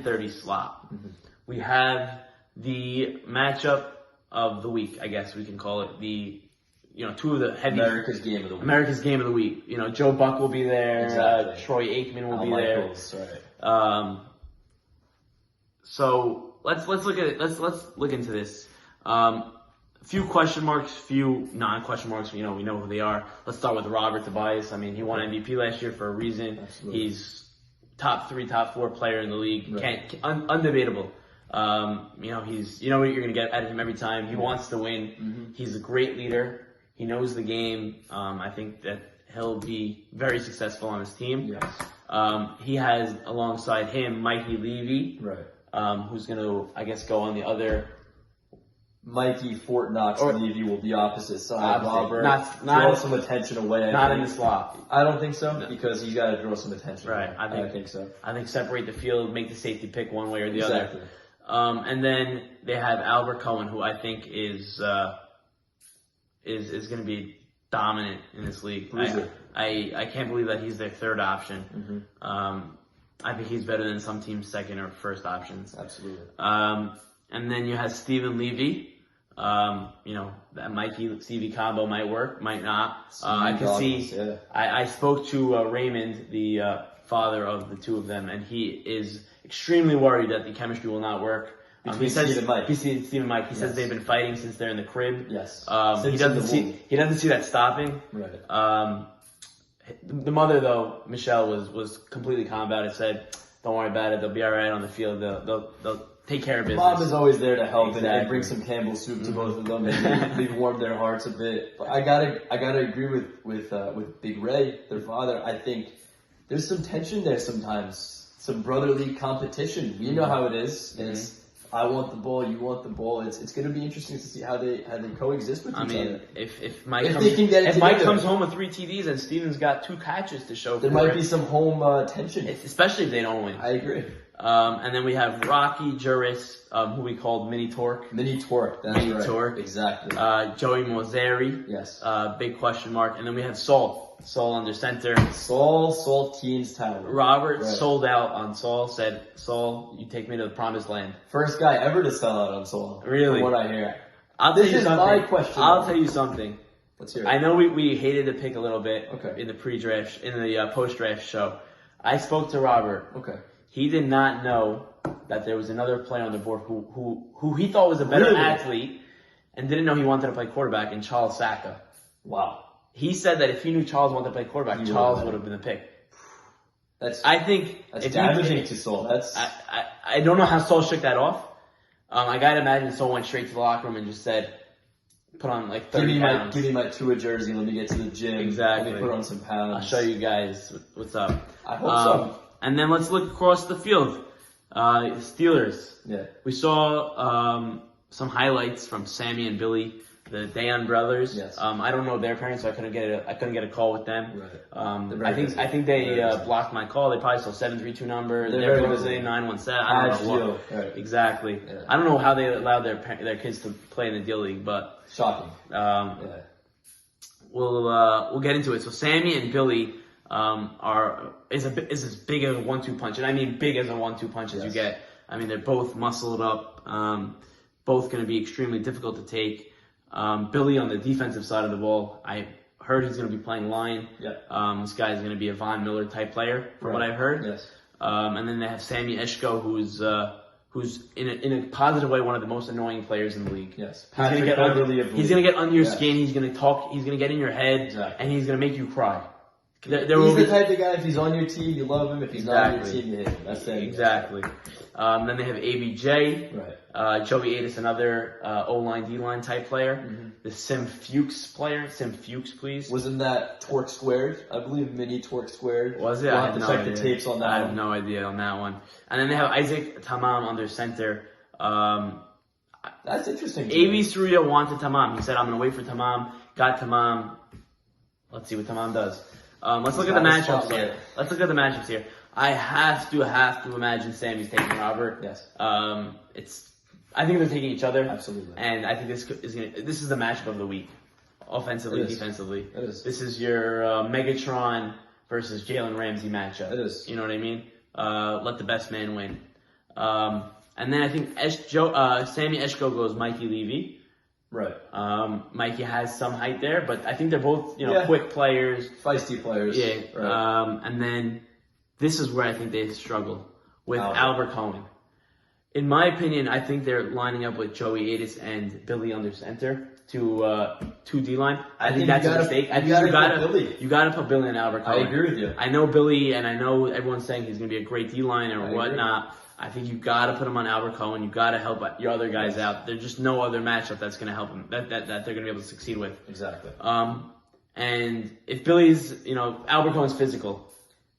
10:30 slot. We have the matchup of the week, I guess we can call it. Two of the heavy America's game of the week. America's game of the week. Joe Buck will be there. Exactly. Troy Aikman will Al be Michaels, there. Right. So let's look at it. Let's look into this. Few question marks, few non-question marks. We know who they are. Let's start with Robert Tobias. I mean, he won MVP last year for a reason. Absolutely. He's top 3, top 4 player in the league. Right. Undebatable. He's what you're gonna get out of him every time. He wants to win. He's a great leader. He knows the game. I think that he'll be very successful on his team. Yes. He has alongside him Mikey Levy, Right. who's gonna, I guess, go on the other. Mikey Fort Knox Levy will be opposite side. Robert not draw some attention away. Not in the slot. I don't think so because he's got to draw some attention. Right. I think so. I think separate the field, make the safety pick one way or the other. Exactly. And then they have Albert Cohen, who I think is going to be dominant in this league. I can't believe that he's their third option. I think he's better than some teams' second or first options. Absolutely. And then you have Stephen Levy. That Mikey Levy combo might work, might not. I can see. Yeah. I spoke to Raymond, the father of the two of them, and he is extremely worried that the chemistry will not work. Between Steve and Mike. Steve and Mike. He says they've been fighting since they're in the crib. Yes. He doesn't see that stopping. Right. The mother, though, Michelle, was completely calm about it. Said, "Don't worry about it. They'll be all right on the field. They'll take care of business." Mom is always there to help and bring some Campbell's soup to both of them and maybe warm their hearts a bit. But I gotta agree with Big Ray, their father. I think there's some tension there sometimes, some brotherly competition. You know how it is. It's I want the ball, you want the ball. It's going to be interesting to see how they coexist with each other. If Mike comes home with 3 TDs and Steven's got 2 catches to show, there might be some home tension, especially if they don't win. I agree. And then we have Rocky Juris, who we called Mini Torque. Mini Torque, that's right. Torque. Exactly. Joey Mozeri. Yes. Big question mark. And then we have Saul under center. Saul Teens Tower. Robert sold out on Saul, said, "Saul, you take me to the promised land." First guy ever to sell out on Saul. Really? From what I hear. This is my question. I'll tell you something. Let's hear it. I know we hated the pick a little bit Okay. in the pre-draft, in the post-draft show. I spoke to Robert. Okay. He did not know that there was another player on the board who he thought was a better athlete and didn't know he wanted to play quarterback in Charles Saka. Wow. He said that if he knew Charles wanted to play quarterback, Charles would have been the pick. That's damaging to Saul. I don't know how Saul shook that off. I gotta imagine Saul went straight to the locker room and just said, put on like 30 pounds. Give me my Tua jersey. Let me get to the gym. Exactly. Let me put on some pounds. I'll show you guys what's up. I hope so. And then let's look across the field. Steelers. Yeah. We saw some highlights from Sammy and Billy, the Dayan brothers. Yes. I don't know their parents, so I couldn't get a call with them. Right. I think they blocked my call. They probably saw 732 number. Their Brazilian 917. I don't know what. Right. Exactly. Yeah. I don't know how they allowed their kids to play in the deal league, but shocking. We'll get into it. So Sammy and Billy is as big as a 1-2 punch, and I mean big as a 1-2 punch as you get. I mean they're both muscled up, both going to be extremely difficult to take. Billy on the defensive side of the ball, I heard he's going to be playing line. This guy is going to be a Von Miller type player, from what I've heard. Yes. And then they have Sammy Eshko, who's in a positive way one of the most annoying players in the league. Yes. He's going to get under your skin. He's going to talk. He's going to get in your head, and he's going to make you cry. He's the type of guy, if he's on your team, you love him. If he's not on your team, you hate him. That's it. Exactly. Then they have ABJ. Joey Atis, another O-line, D-line type player. The Sim Fuchs player. Sim Fuchs, please. Wasn't that Torque Squared? I believe Mini Torque Squared. Was it? We'll I have to check the tapes on that I have no idea on that one. And then they have Isaac Tamam under center. That's interesting. A.B. Surya wanted Tamam. He said, I'm going to wait for Tamam. Got Tamam. Let's see what Tamam does. Let's look at the matchups here. I have to imagine Sammy's taking Robert. Yes. I think they're taking each other. Absolutely. And I think this is the matchup of the week, offensively, defensively. It is. This is your Megatron versus Jalen Ramsey matchup. It is. You know what I mean? Let the best man win. And then I think Sammy Eshko goes Mikey Levy. Right. Mikey has some height there, but I think they're both, Yeah. quick players. Feisty players. Yeah. Right. And then this is where I think they struggle with Albert Cohen. In my opinion, I think they're lining up with Joey Atis and Billy under center to D-line. I think that's a mistake. I think you gotta put Billy and Albert Cohen. I agree with you. I know Billy, and I know everyone's saying he's gonna be a great D-line or I whatnot. I think you gotta put him on Albert Cohen. You gotta help your other guys out. There's just no other matchup that's gonna help him that they're gonna be able to succeed with. Exactly. And if Billy's, Albert Cohen's physical.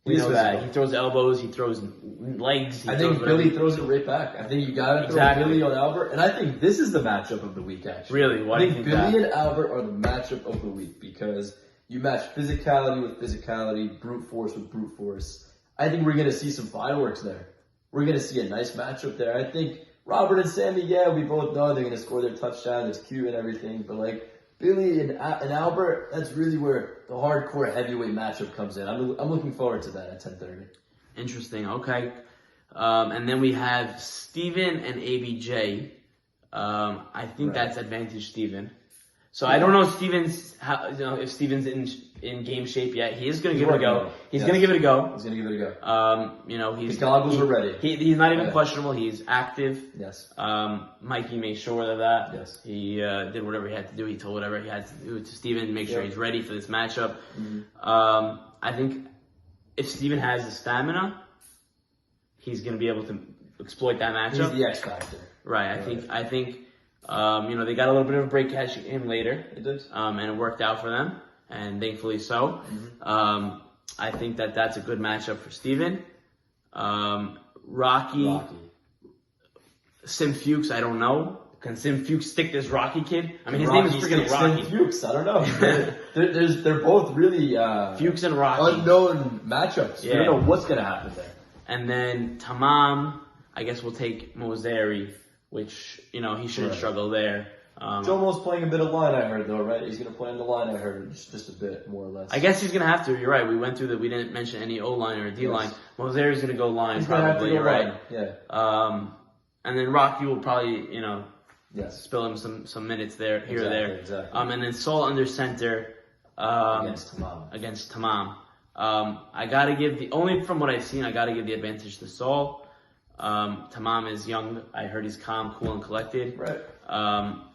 We know that. He throws elbows, he throws legs. I think Billy throws it right back. I think you got to throw Billy on Albert. And I think this is the matchup of the week, actually. Really? Why do you think Billy and Albert are the matchup of the week because you match physicality with physicality, brute force with brute force. I think we're going to see some fireworks there. We're going to see a nice matchup there. I think Robert and Sammy, we both know they're going to score their touchdown. It's cute and everything. But, Billy and Albert, that's really where the hardcore heavyweight matchup comes in. I'm looking forward to that at 10:30. Interesting. Okay. And then we have Steven and ABJ. I think that's advantage Steven. So I don't know if Steven's in game shape yet. He is going to give it a go. He's going to give it a go. He's going to give it a go. His goggles are ready. He's not even questionable. He's active. Yes. Mikey made sure of that. Yes. He did whatever he had to do. He told whatever he had to do to Steven to make sure he's ready for this matchup. Mm-hmm. I think if Steven has the stamina, he's going to be able to exploit that matchup. He's the X factor. Right. I think. They got a little bit of a break catching him later. It did. And it worked out for them, and thankfully so. Mm-hmm. I think that's a good matchup for Steven. Rocky. Sim Fuchs, I don't know. Can Sim Fuchs stick this Rocky kid? I mean, his name is freaking Rocky. Sim Fuchs, I don't know. They're both really Fuchs and Rocky. Unknown matchups. Yeah. You don't know what's going to happen there. And then Tamam, I guess we'll take Mozeri, which, he shouldn't struggle there. Jomo's playing a bit of line, I heard, though, right? He's going to play on the line, I heard, just a bit, more or less. I guess he's going to have to. You're right. We went through that. We didn't mention any O-line or D-line. Yes. Mozeri's going to go line, he's probably. You're right. Yeah. And then Rocky will probably, yes. spill him some minutes there, here or there. Exactly. And then Saul under center against Tamam. I got to give only from what I've seen, I got to give the advantage to Saul. Tamam is young. I heard he's calm, cool, and collected. Right.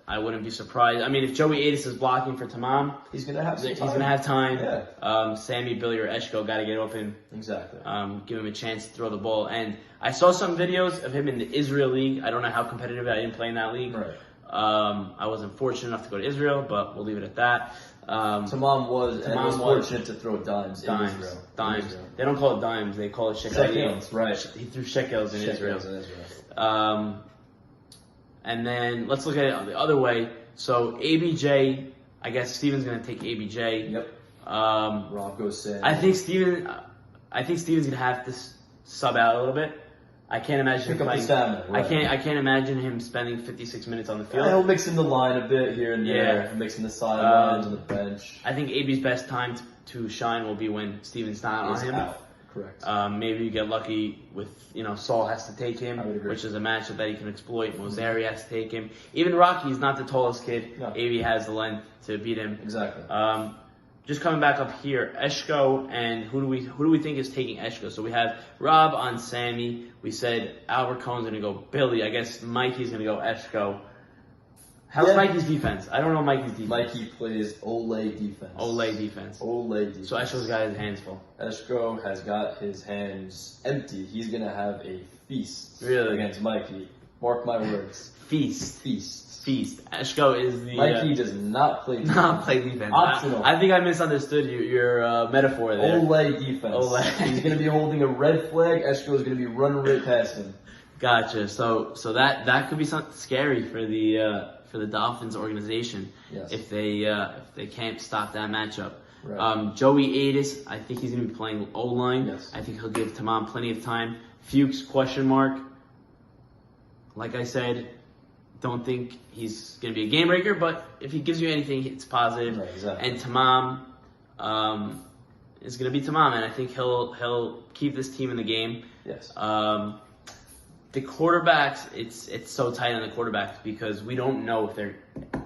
I wouldn't be surprised. I mean, if Joey Atis is blocking for Tamam, he's gonna have some time. He's gonna have time. Yeah. Sammy, Billy, or Eshko got to get open. Exactly. Give him a chance to throw the ball. And I saw some videos of him in the Israel League. I don't know how competitive. I didn't play in that league. Right. I wasn't fortunate enough to go to Israel, but we'll leave it at that. Tamam was fortunate to throw dimes in Israel. Dimes. They don't call it dimes. They call it shekels. Right. He threw shekels in Israel. And then let's look at it the other way. So ABJ, I guess Steven's going to take ABJ. Yep. Rob goes Sam. I think Steven's going to have to sub out a little bit. I can't imagine him playing. Right. I can't imagine him spending 56 minutes on the field. He'll mix in the line a bit here and there. He'll mix in the sidelines and the bench. I think AB's best time to shine will be when Steven's not on him. Out. Correct. Maybe you get lucky with, Saul has to take him, which is a matchup that he can exploit. Mozeri has to take him. Even Rocky's not the tallest kid. No. AB has the length to beat him. Exactly. Just coming back up here, Eshko, and who do we think is taking Eshko? So we have Rob on Sammy. We said Albert Cohen's going to go Billy. I guess Mikey's going to go Eshko. How's Mikey's defense? I don't know Mikey's defense. Mikey plays Ole defense. Ole defense. So Eshko's got his hands full. Eshko has got his hands empty. He's going to have a feast against Mikey. Mark my words. Feast. Eshko is the... Mikey does not play defense. Not play defense. Optional. I think I misunderstood your metaphor there. Ole defense. He's going to be holding a red flag. Eshko is going to be running right past him. Gotcha. So that could be something scary for the Dolphins organization if they can't stop that matchup. Right. Joey Atis, I think he's going to be playing O-line. Yes. I think he'll give Tamam plenty of time. Fuchs, question mark. Like I said, don't think he's going to be a game breaker, but if he gives you anything, it's positive. Right, exactly. And Tamam is going to be Tamam, and I think he'll keep this team in the game. Yes. the quarterbacks, it's so tight on the quarterbacks because we don't know if they're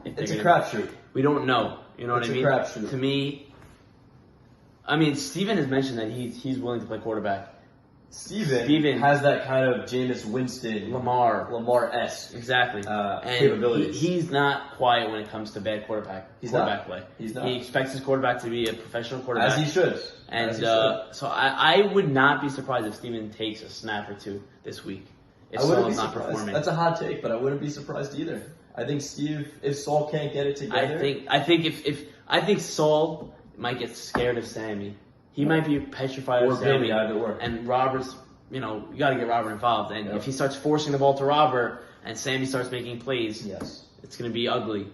It's a crapshoot. We don't know. You know what I mean? It's a crapshoot. To me, I mean, Steven has mentioned that he's willing to play quarterback. Steven has that kind of Jameis Winston, Lamar-esque exactly capabilities. He's not quiet when it comes to bad quarterback play. He's not. He expects his quarterback to be a professional quarterback. As he should. And so I would not be surprised if Steven takes a snap or two this week. If Saul's not performing. That's a hot take, but I wouldn't be surprised either. I think if Saul can't get it together. I think Saul might get scared of Sammy. He might be petrified of Sammy. And Robert's, you got to get Robert involved. And if he starts forcing the ball to Robert and Sammy starts making plays, it's going to be ugly.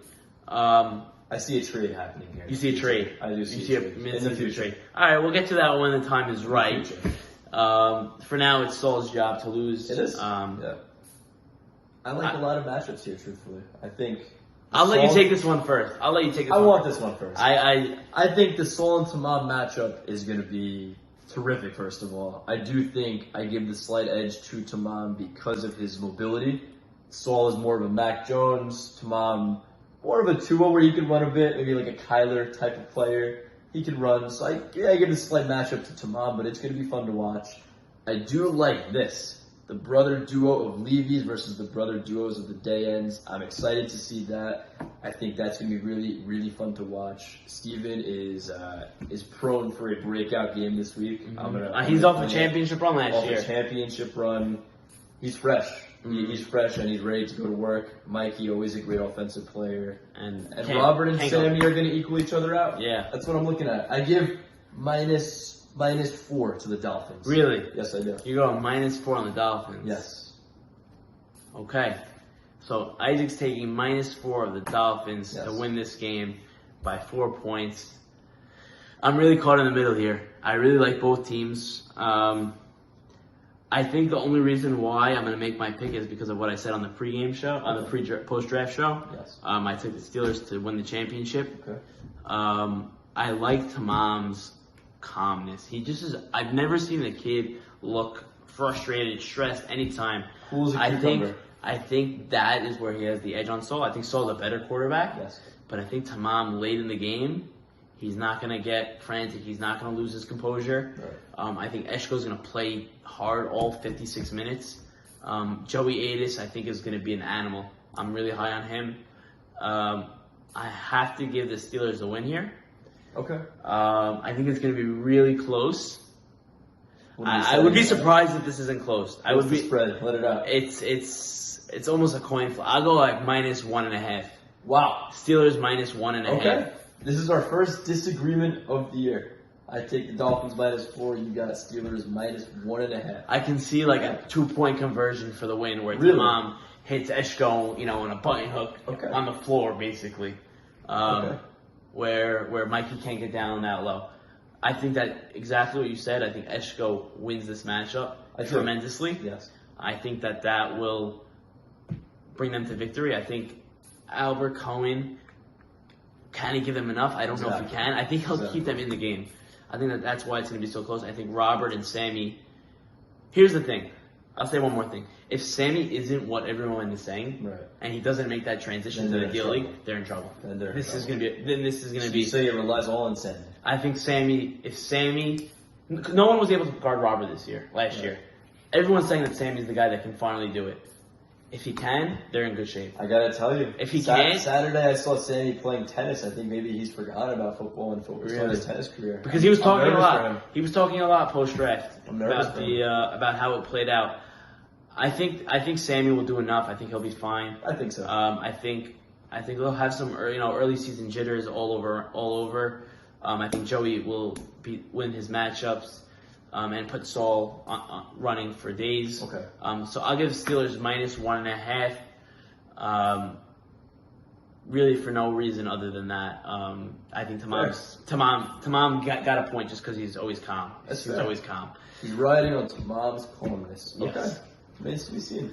I see a trade happening here. You see a trade. I do see a trade. In the future. Trade. All right, we'll get to that when the time is right. For now, it's Saul's job to lose. It is. I like a lot of matchups here, truthfully. I think. I'll let you take this one first. I want this one first. I think the Saul and Tamam matchup is going to be terrific, first of all. I do think I give the slight edge to Tamam because of his mobility. Saul is more of a Mac Jones. Tamam, more of a Tua where he can run a bit, maybe like a Kyler type of player. He can run. So I give the slight matchup to Tamam, but it's going to be fun to watch. I do like this. The brother duo of Levy's versus the brother duos of the Day-Ends. I'm excited to see that. I think that's going to be really, really fun to watch. Steven is prone for a breakout game this week. He's off a championship run last year. Off a championship run. He's fresh. He's fresh and he's ready to go to work. Mikey, always a great offensive player. And Robert and Sammy are going to equal each other out. Yeah. That's what I'm looking at. I give -4 to the Dolphins. Really? Yes, I do. You go -4 on the Dolphins. Yes. Okay. So Isaac's taking -4 of the Dolphins to win this game by 4 points. I'm really caught in the middle here. I really like both teams. I think the only reason why I'm going to make my pick is because of what I said on the pregame show, on the post-draft show. Yes. I took the Steelers to win the championship. Okay. I like Tamam's calmness. He just is. I've never seen a kid look frustrated, stressed anytime. Cool as a cucumber. I think that is where he has the edge on Saul. I think Saul's a better quarterback. Yes. But I think Tamam late in the game, he's not going to get frantic. He's not going to lose his composure. Right. I think Eshko's going to play hard all 56 minutes. Joey Adis, I think, is going to be an animal. I'm really high on him. I have to give the Steelers a win here. Okay. I think it's going to be really close. I would be surprised if this isn't close. I would be spread. Let it out. It's almost a coin flip. I'll go like -1.5. Wow. Steelers -1.5. Okay. This is our first disagreement of the year. I take the Dolphins -4. You got Steelers -1.5. I can see like a 2-point conversion for the win where Tamam hits Eshko, on a button hook on the floor, basically. Where Mikey can't get down that low. I think that exactly what you said. I think Eshko wins this matchup tremendously. Yes. I think that will bring them to victory. I think Albert Cohen, can he give them enough? I don't know if he can. I think he'll keep them in the game. I think that's why it's going to be so close. I think Robert and Sammy. Here's the thing. I'll say one more thing. If Sammy isn't what everyone is saying, and he doesn't make that transition to the D League, they're in trouble. This is going to be. So it relies all on Sammy. I think no one was able to guard Robert last year. Everyone's saying that Sammy's the guy that can finally do it. If he can, they're in good shape. I gotta tell you, if he can't, Saturday I saw Sammy playing tennis. I think maybe he's forgotten about football and focused on his tennis career. Because he was talking a lot. He was talking a lot post draft about about how it played out. I think Sammy will do enough. I think he'll be fine. I think so. I think they'll have some early season jitters all over. I think Joey will win his matchups. And put Saul running for days. Okay. So I'll give Steelers -1.5. Really for no reason other than that. I think Tamam got a point just because he's always calm. He's always calm. He's riding on Tamam's calmness. Yes. Okay. Remains to be seen.